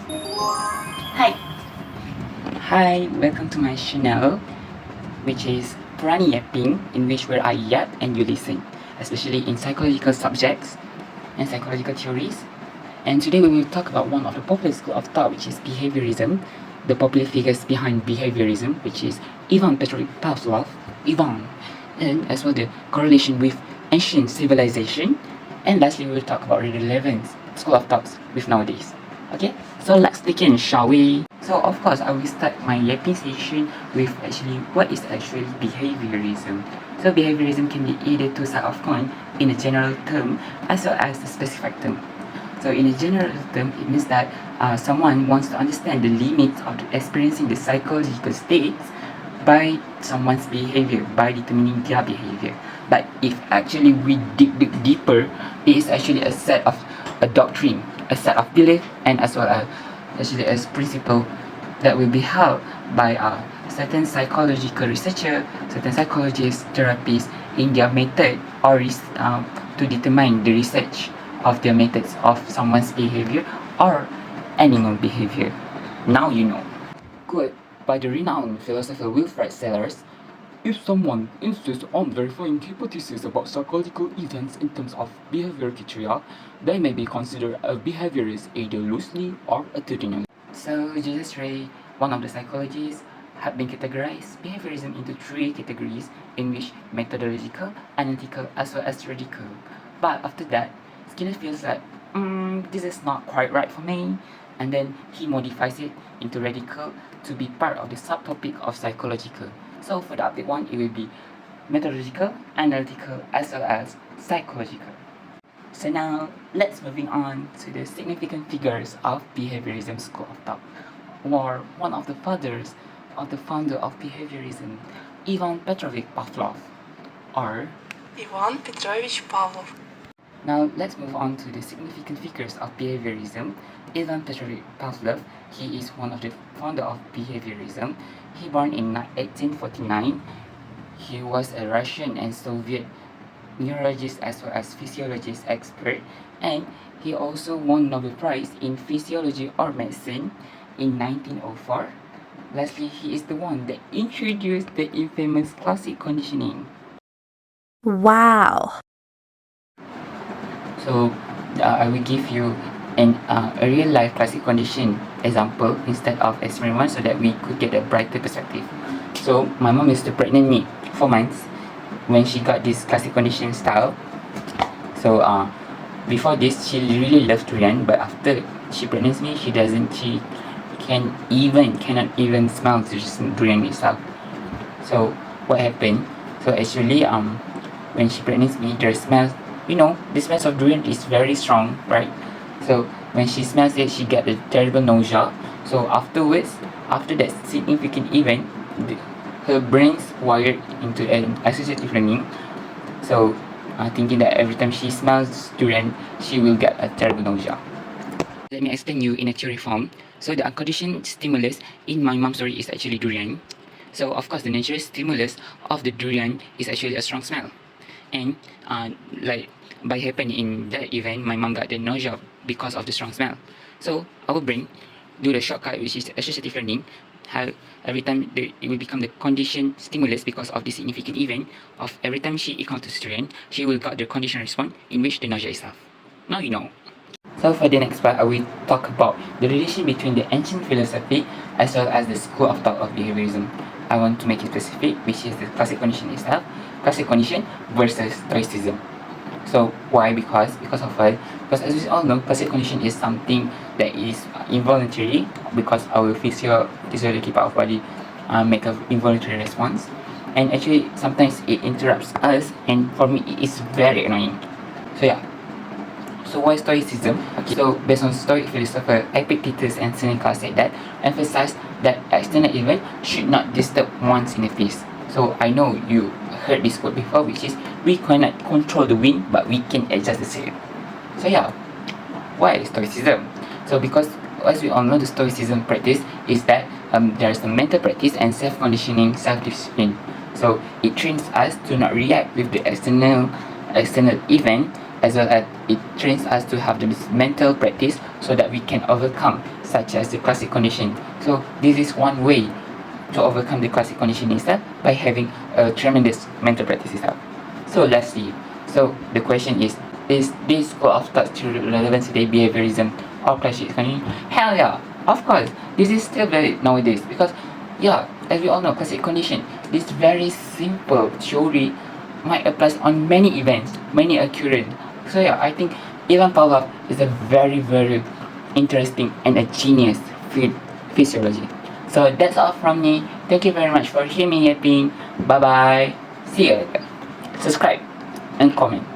Hi! Hi, welcome to my channel, which is Durrani Yapping, in which where I yap and you listen, especially in psychological subjects and psychological theories. And today we will talk about one of the popular school of thought, which is behaviorism, the popular figures behind behaviorism, which is Ivan Petrovich Pavlov, Ivan, and as well the correlation with ancient civilization. And lastly, we will talk about the relevance school of thoughts with nowadays. Okay, so let's begin, shall we? So of course, I will start my yapping session with actually what is actually behaviorism. So behaviorism can be either two sides of coin in a general term as well as a specific term. So in a general term, it means that someone wants to understand the limits of experiencing the psychological states by someone's behavior, by determining their behavior. But if actually we dig deeper, it is actually a set of a doctrine, a set of belief, and as well as actually as principle that will be held by certain psychological researcher, certain psychologists, therapists in their method or to determine the research of their methods of someone's behavior or animal behavior. Now you know. Quote by the renowned philosopher Wilfred Sellars: if someone insists on verifying hypotheses about psychological events in terms of behavioral criteria, they may be considered a behaviorist either loosely or attitudinally. So, Julius Ray, one of the psychologists, have been categorized behaviorism into three categories, in which methodological, analytical, as well as radical. But after that, Skinner feels like, this is not quite right for me, and then he modifies it into radical to be part of the subtopic of psychological. So for the update one, it will be methodological, analytical, as well as psychological. So now, let's moving on to the significant figures of behaviorism school of thought, or one of the fathers of the founder of behaviorism, Ivan Petrovich Pavlov, or Ivan Petrovich Pavlov. Now let's move on to the significant figures of behaviorism. Ivan Petrovich Pavlov, he is one of the founder of behaviorism. He born in 1849. He was a Russian and Soviet neurologist as well as physiologist expert, and he also won Nobel Prize in Physiology or Medicine in 1904. Lastly, he is the one that introduced the infamous classic conditioning. Wow. So I will give you a real life classic condition example instead of experiment so that we could get a brighter perspective. So my mom used to pregnant me 4 months when she got this classic condition style. So before this she really loved durian, but after she pregnant me she cannot even smell the durian itself. So what happened? So actually when she pregnant me, the smell, the smell of durian is very strong, right? So when she smells it, she get a terrible nausea. So afterwards, after that significant event, her brain's wired into an associative learning. So thinking that every time she smells durian, she will get a terrible nausea. Let me explain you in a theory form. So the unconditioned stimulus in my mom's story is actually durian. So of course the natural stimulus of the durian is actually a strong smell. And like by happen in that event, my mom got the nausea because of the strong smell. So our brain do the shortcut, which is associative learning. How every time it will become the conditioned stimulus because of the significant event of every time she encounters durian, she will got the conditioned response in which the nausea is off. Now you know. So for the next part, I will talk about the relation between the ancient philosophy as well as the school of thought of behaviorism. I want to make it specific, which is the classic condition itself, classic condition versus stoicism. So why? Because of what? Because as we all know, classic condition is something that is involuntary because our physiology part of body make an involuntary response, and actually sometimes it interrupts us, and for me it is very annoying. So yeah. So why Stoicism? Okay, so based on Stoic philosopher Epictetus and Seneca said that emphasize that external event should not disturb one's inner peace. So I know you heard this quote before, which is we cannot control the wind, but we can adjust the sail. So yeah, why Stoicism? So because as we all know, the Stoicism practice is that there is a mental practice and self-conditioning, self-discipline. So it trains us to not react with the external event as well as it trains us to have this mental practice so that we can overcome such as the classic condition. So this is one way to overcome the classic condition itself, by having a tremendous mental practice itself. So let's see. So the question is this school of thought still relevant today, behaviorism or classic condition? Hell yeah, of course. This is still valid nowadays because, yeah, as we all know, classic condition, this very simple theory might apply on many events, many occurrence. So yeah, I think even Pavlov is a very, very interesting and a genius physiology. So that's all from me. Thank you very much for hearing me yapping. Bye bye. See you later. Subscribe and comment.